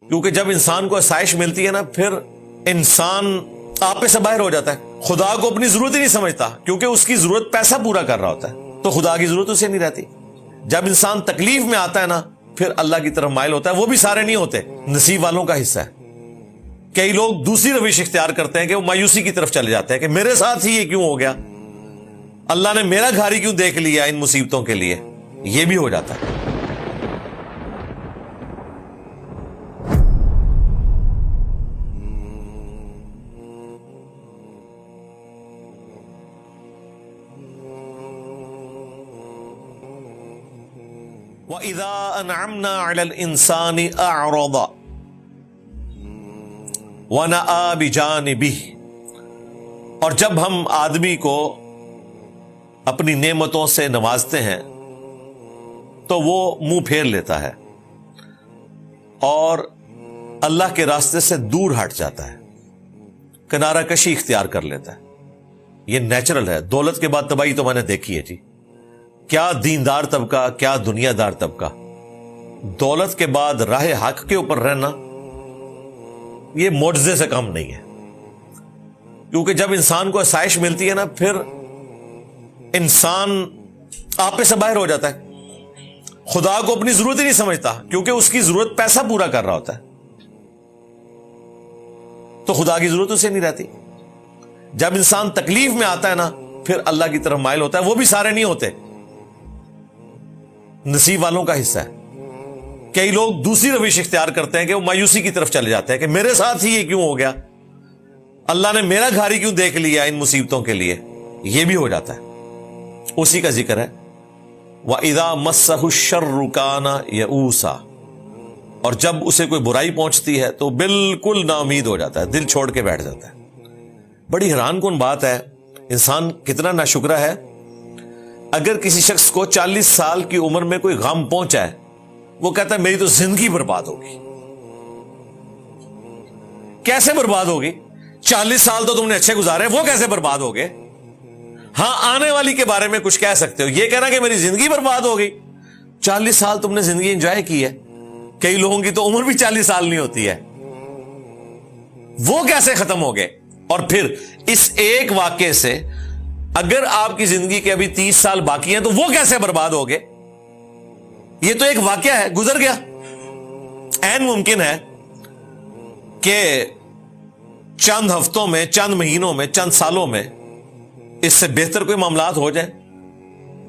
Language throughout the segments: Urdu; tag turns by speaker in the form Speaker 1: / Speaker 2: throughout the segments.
Speaker 1: کیونکہ جب انسان کو آسائش ملتی ہے نا، پھر انسان آپے سے باہر ہو جاتا ہے، خدا کو اپنی ضرورت ہی نہیں سمجھتا، کیونکہ اس کی ضرورت پیسہ پورا کر رہا ہوتا ہے، تو خدا کی ضرورت اسے نہیں رہتی۔ جب انسان تکلیف میں آتا ہے نا، پھر اللہ کی طرف مائل ہوتا ہے۔ وہ بھی سارے نہیں ہوتے، نصیب والوں کا حصہ ہے۔ کئی لوگ دوسری روش اختیار کرتے ہیں کہ وہ مایوسی کی طرف چلے جاتے ہیں کہ میرے ساتھ ہی یہ کیوں ہو گیا، اللہ نے میرا گھاری کیوں دیکھ لیا ان مصیبتوں کے لیے، یہ بھی ہو جاتا ہے۔ وَإِذَا أَنْعَمْنَا عَلَى الْإِنسَانِ أَعْرَضَ وَنَأَى بِجَانِبِهِ، اور جب ہم آدمی کو اپنی نعمتوں سے نوازتے ہیں تو وہ منہ پھیر لیتا ہے اور اللہ کے راستے سے دور ہٹ جاتا ہے، کنارہ کشی اختیار کر لیتا ہے۔ یہ نیچرل ہے۔ دولت کے بعد تباہی تو میں نے دیکھی ہے جی، کیا دیندار طبقہ، کیا دنیا دار طبقہ۔ دولت کے بعد راہ حق کے اوپر رہنا یہ معجزے سے کم نہیں ہے، کیونکہ جب انسان کو آسائش ملتی ہے نا، پھر انسان آپے سے باہر ہو جاتا ہے، خدا کو اپنی ضرورت ہی نہیں سمجھتا، کیونکہ اس کی ضرورت پیسہ پورا کر رہا ہوتا ہے، تو خدا کی ضرورت اسے نہیں رہتی۔ جب انسان تکلیف میں آتا ہے نا، پھر اللہ کی طرف مائل ہوتا ہے۔ وہ بھی سارے نہیں ہوتے، نصیب والوں کا حصہ ہے۔ کئی لوگ دوسری روش اختیار کرتے ہیں کہ وہ مایوسی کی طرف چلے جاتے ہیں کہ میرے ساتھ ہی یہ کیوں ہو گیا، اللہ نے میرا گھاری کیوں دیکھ لیا ان مصیبتوں کے لیے، یہ بھی ہو جاتا ہے۔ اسی کا ذکر ہے وَإِذَا مَسَّهُ الشَّرُّ كَانَ يَئُوسًا، اور جب اسے کوئی برائی پہنچتی ہے تو بالکل نا امید ہو جاتا ہے، دل چھوڑ کے بیٹھ جاتا ہے۔ بڑی حیران کن بات ہے، انسان کتنا ناشکرا ہے۔ اگر کسی شخص کو 40 سال کی عمر میں کوئی غم پہنچا ہے، وہ کہتا ہے میری تو زندگی برباد ہوگی۔ کیسے برباد ہوگی؟ 40 سال تو تم نے اچھے گزارے، وہ کیسے برباد ہو گئے؟ ہاں، آنے والی کے بارے میں کچھ کہہ سکتے ہو، یہ کہنا کہ میری زندگی برباد ہو گئی۔ 40 سال تم نے زندگی انجوائے کی ہے، کئی لوگوں کی تو عمر بھی 40 سال نہیں ہوتی ہے، وہ کیسے ختم ہو گئے؟ اور پھر اس ایک واقعے سے اگر آپ کی زندگی کے ابھی 30 سال باقی ہیں تو وہ کیسے برباد ہو گئے؟ یہ تو ایک واقعہ ہے، گزر گیا۔ عین ممکن ہے کہ چند ہفتوں میں، چند مہینوں میں، چند سالوں میں اس سے بہتر کوئی معاملات ہو جائیں،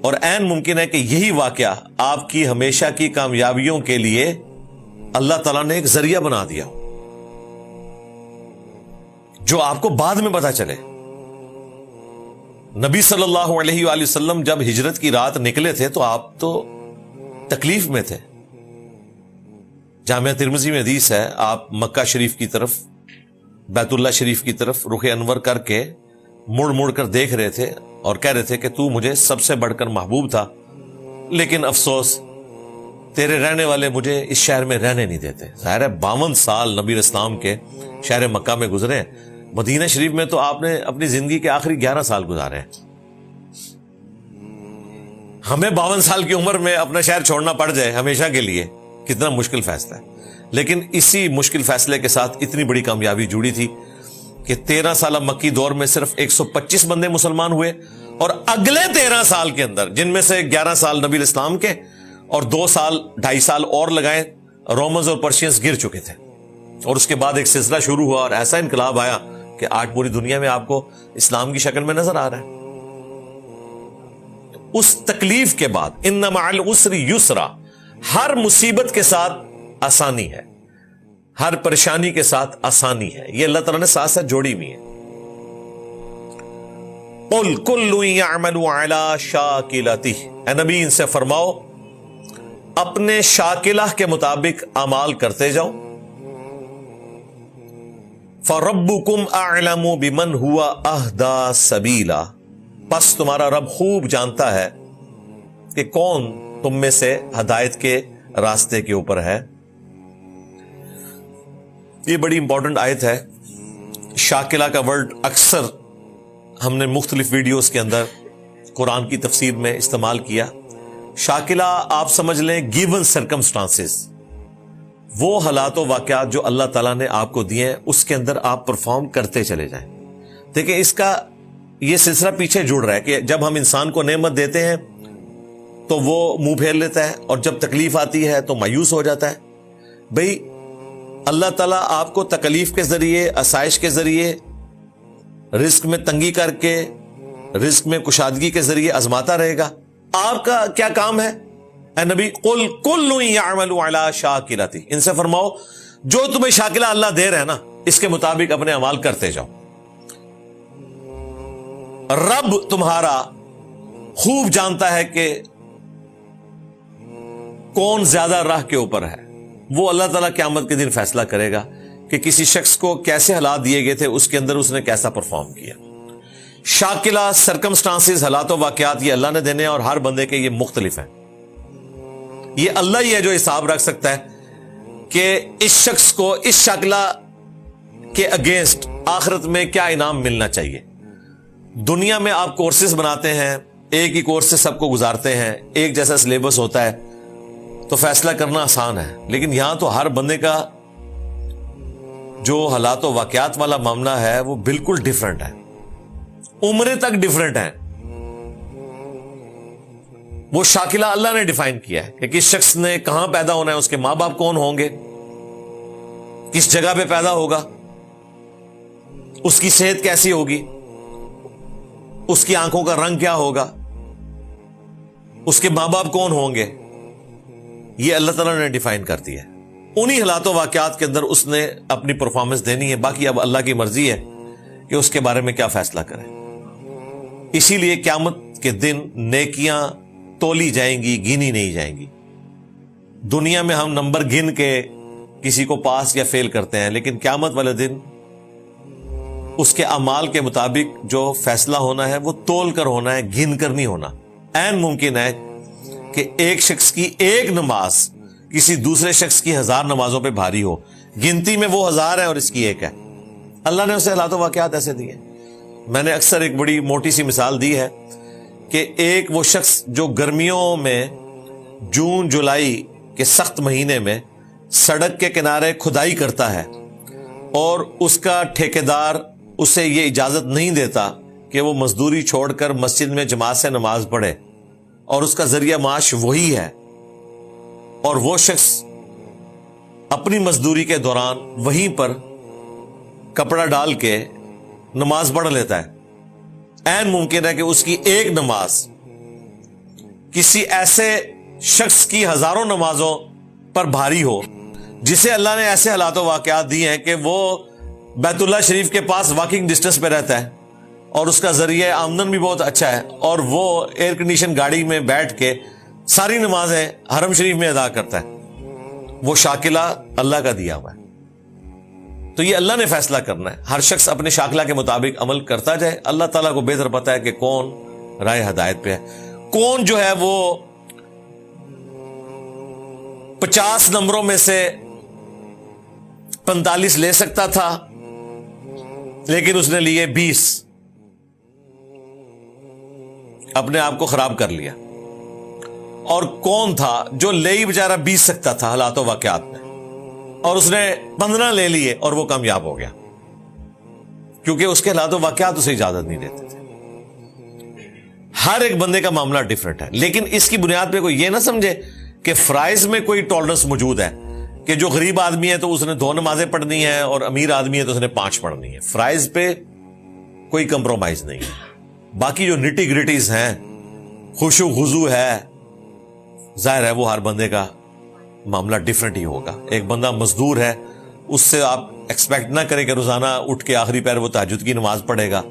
Speaker 1: اور عین ممکن ہے کہ یہی واقعہ آپ کی ہمیشہ کی کامیابیوں کے لیے اللہ تعالیٰ نے ایک ذریعہ بنا دیا، جو آپ کو بعد میں پتا چلے۔ نبی صلی اللہ علیہ وآلہ وسلم جب ہجرت کی رات نکلے تھے تو آپ تو تکلیف میں تھے۔ جامعہ ترمذی میں حدیث ہے، آپ مکہ شریف کی طرف، بیت اللہ شریف کی طرف رخ انور کر کے مڑ مڑ کر دیکھ رہے تھے اور کہہ رہے تھے کہ تو مجھے سب سے بڑھ کر محبوب تھا، لیکن افسوس تیرے رہنے والے مجھے اس شہر میں رہنے نہیں دیتے۔ ظاہر ہے 52 سال نبی اسلام کے شہر مکہ میں گزرے ہیں، مدینہ شریف میں تو آپ نے اپنی زندگی کے آخری 11 سال گزارے ہیں۔ ہمیں 52 سال کی عمر میں اپنا شہر چھوڑنا پڑ جائے ہمیشہ کے لیے، کتنا مشکل فیصلہ ہے، لیکن اسی مشکل فیصلے کے ساتھ اتنی بڑی کامیابی جڑی تھی کہ 13 سالہ مکی دور میں صرف 125 بندے مسلمان ہوئے، اور اگلے 13 سال کے اندر، جن میں سے 11 سال نبی اسلام کے اور 2.5 سال اور لگائے، رومنز اور پرشینز گر چکے تھے، اور اس کے بعد ایک سلسلہ شروع ہوا اور ایسا انقلاب آیا کہ آج پوری دنیا میں آپ کو اسلام کی شکل میں نظر آ رہا ہے۔ اس تکلیف کے بعد ان مع العسر یسرا، ہر مصیبت کے ساتھ آسانی ہے، ہر پریشانی کے ساتھ آسانی ہے، یہ اللہ تعالیٰ نے ساتھ ساتھ جوڑی ہوئی ہے۔ قل کل یعمل علی شاکلتہ، اے نبی ان سے فرماؤ اپنے شاکلہ کے مطابق اعمال کرتے جاؤ۔ فَرَبُّكُمْ أَعْلَمُ بِمَنْ هُوَ أَهْدَى سَبِيلًا، پس تمہارا رب خوب جانتا ہے کہ کون تم میں سے ہدایت کے راستے کے اوپر ہے۔ یہ بڑی امپورٹنٹ آیت ہے۔ شاکلہ کا ورڈ اکثر ہم نے مختلف ویڈیوز کے اندر قرآن کی تفسیر میں استعمال کیا۔ شاکلہ آپ سمجھ لیں گیون سرکمسٹانسز، وہ حالات و واقعات جو اللہ تعالیٰ نے آپ کو دیے ہیں اس کے اندر آپ پرفارم کرتے چلے جائیں. دیکھیں اس کا یہ سلسلہ پیچھے جڑ رہا ہے کہ جب ہم انسان کو نعمت دیتے ہیں تو وہ منہ پھیر لیتا ہے, اور جب تکلیف آتی ہے تو مایوس ہو جاتا ہے. بھئی اللہ تعالیٰ آپ کو تکلیف کے ذریعے, آسائش کے ذریعے, رزق میں تنگی کر کے, رزق میں کشادگی کے ذریعے آزماتا رہے گا. آپ کا کیا کام ہے؟ اے نبی قل کل یعمل علی شاکلتہ, ان سے فرماؤ جو تمہیں شاکلہ اللہ دے رہے ہیں نا اس کے مطابق اپنے اعمال کرتے جاؤ. رب تمہارا خوب جانتا ہے کہ کون زیادہ راہ کے اوپر ہے. وہ اللہ تعالیٰ قیامت کے دن فیصلہ کرے گا کہ کسی شخص کو کیسے حالات دیے گئے تھے, اس کے اندر اس نے کیسا پرفارم کیا. شاکلہ سرکمسٹانسز, حالات و واقعات یہ اللہ نے دینے ہیں, اور ہر بندے کے یہ مختلف ہیں. یہ اللہ ہی ہے جو حساب رکھ سکتا ہے کہ اس شخص کو اس شاکلہ کے اگینسٹ آخرت میں کیا انعام ملنا چاہیے. دنیا میں آپ کورسز بناتے ہیں, ایک ہی کورس سے سب کو گزارتے ہیں, ایک جیسا سلیبس ہوتا ہے تو فیصلہ کرنا آسان ہے. لیکن یہاں تو ہر بندے کا جو حالات و واقعات والا معاملہ ہے وہ بالکل ڈیفرنٹ ہے, عمریں تک ڈیفرنٹ ہیں. وہ شاکلہ اللہ نے ڈیفائن کیا ہے کہ کس شخص نے کہاں پیدا ہونا ہے, اس کے ماں باپ کون ہوں گے, کس جگہ پہ پیدا ہوگا, اس کی صحت کیسی ہوگی, اس کی آنکھوں کا رنگ کیا ہوگا, اس کے ماں باپ کون ہوں گے. یہ اللہ تعالیٰ نے ڈیفائن کر دیا ہے. انہی حالات و واقعات کے اندر اس نے اپنی پرفارمنس دینی ہے. باقی اب اللہ کی مرضی ہے کہ اس کے بارے میں کیا فیصلہ کرے. اسی لیے قیامت کے دن نیکیاں تولی جائیں گی, گنی نہیں جائیں گی. دنیا میں ہم نمبر گن کے کسی کو پاس یا فیل کرتے ہیں, لیکن قیامت والے دن اس کے اعمال کے مطابق جو فیصلہ ہونا ہے وہ تول کر ہونا ہے, گن کر نہیں ہونا. عین ممکن ہے کہ ایک شخص کی ایک نماز کسی دوسرے شخص کی 1000 نمازوں پہ بھاری ہو. گنتی میں وہ 1000 ہے اور اس کی ایک ہے. اللہ نے اسے حالات و واقعات ایسے دیے. میں نے اکثر ایک بڑی موٹی سی مثال دی ہے کہ ایک وہ شخص جو گرمیوں میں جون جولائی کے سخت مہینے میں سڑک کے کنارے کھدائی کرتا ہے, اور اس کا ٹھیکیدار اسے یہ اجازت نہیں دیتا کہ وہ مزدوری چھوڑ کر مسجد میں جماعت سے نماز پڑھے, اور اس کا ذریعہ معاش وہی ہے, اور وہ شخص اپنی مزدوری کے دوران وہیں پر کپڑا ڈال کے نماز پڑھ لیتا ہے. عین ممکن ہے کہ اس کی ایک نماز کسی ایسے شخص کی 1000 نمازوں پر بھاری ہو جسے اللہ نے ایسے حالات و واقعات دیے ہیں کہ وہ بیت اللہ شریف کے پاس واکنگ ڈسٹنس پہ رہتا ہے, اور اس کا ذریعہ آمدن بھی بہت اچھا ہے, اور وہ ایئر کنڈیشن گاڑی میں بیٹھ کے ساری نمازیں حرم شریف میں ادا کرتا ہے. وہ شاکلہ اللہ کا دیا ہوا ہے. تو یہ اللہ نے فیصلہ کرنا ہے. ہر شخص اپنے شاکلہ کے مطابق عمل کرتا جائے. اللہ تعالیٰ کو بہتر پتا ہے کہ کون راہ ہدایت پہ ہے, کون جو ہے وہ 50 نمبروں میں سے 45 لے سکتا تھا لیکن اس نے لیے 20, اپنے آپ کو خراب کر لیا. اور کون تھا جو لے ہی بیچارہ 20 سکتا تھا حالات و واقعات میں, اور اس نے 15 لے لیے اور وہ کامیاب ہو گیا, کیونکہ اس کے حالات و واقعات اسے اجازت نہیں دیتے تھے. ہر ایک بندے کا معاملہ ڈیفرنٹ ہے. لیکن اس کی بنیاد پہ کوئی یہ نہ سمجھے کہ فرائض میں کوئی ٹالرنس موجود ہے کہ جو غریب آدمی ہے تو اس نے 2 نمازیں پڑھنی ہے, اور امیر آدمی ہے تو اس نے 5 پڑھنی ہے. فرائض پہ کوئی کمپرومائز نہیں ہے. باقی جو نٹی گریٹیز ہیں, خشوع خضوع ہے, ظاہر ہے وہ ہر بندے کا معاملہ ڈیفرنٹ ہی ہوگا. ایک بندہ مزدور ہے, اس سے آپ ایکسپیکٹ نہ کریں کہ روزانہ اٹھ کے آخری پہر وہ تہجد کی نماز پڑھے گا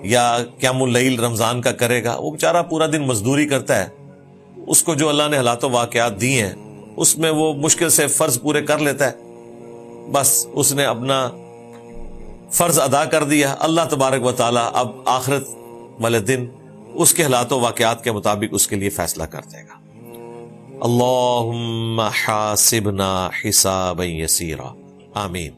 Speaker 1: یا قیام اللیل رمضان کا کرے گا. وہ بیچارہ پورا دن مزدوری کرتا ہے, اس کو جو اللہ نے حالات و واقعات دی ہیں اس میں وہ مشکل سے فرض پورے کر لیتا ہے. بس اس نے اپنا فرض ادا کر دیا. اللہ تبارک و تعالیٰ اب آخرت والے دن اس کے حالات و واقعات کے مطابق اس کے لیے فیصلہ کر دے گا. اللہم حاسبنا حسابا یسیرا. آمین.